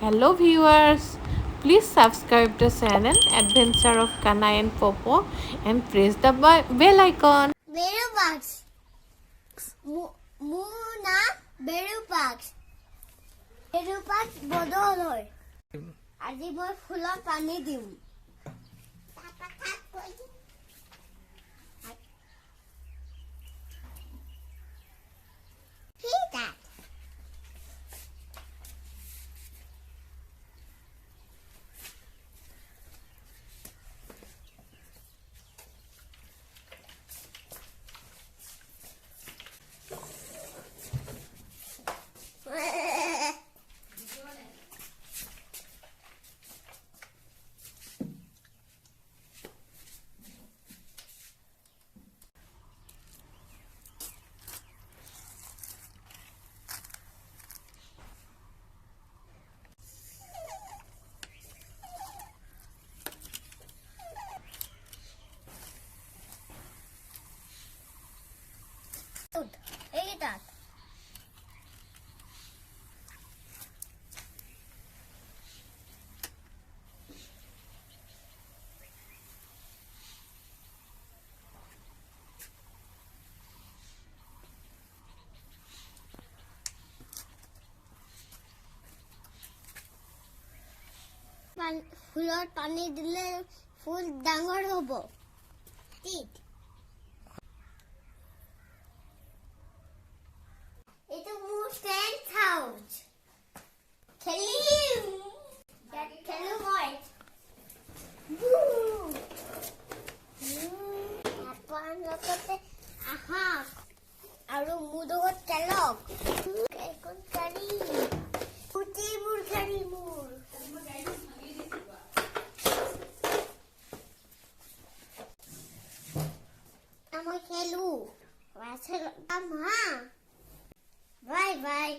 Hello viewers, please subscribe to channel Adventure of Kana and Popo and press the bell icon. Beru Parks. Muna Beru Parks. Beru Parks বদল হয়। আজি মই ফুলত পানী দিম। এইটাত ফুলত পানী দিলে ফুল ডাঙৰ হ'ব। ঠিক itu মোৰ ফ্ৰেন্ড হাউচ খেলিম খেলো মই আপন লগতে আহক আৰু মোৰ লগত খেলক এখন গাড়ী পুতি মোৰ গাড়ী মোৰ মই খেলো বাই বাই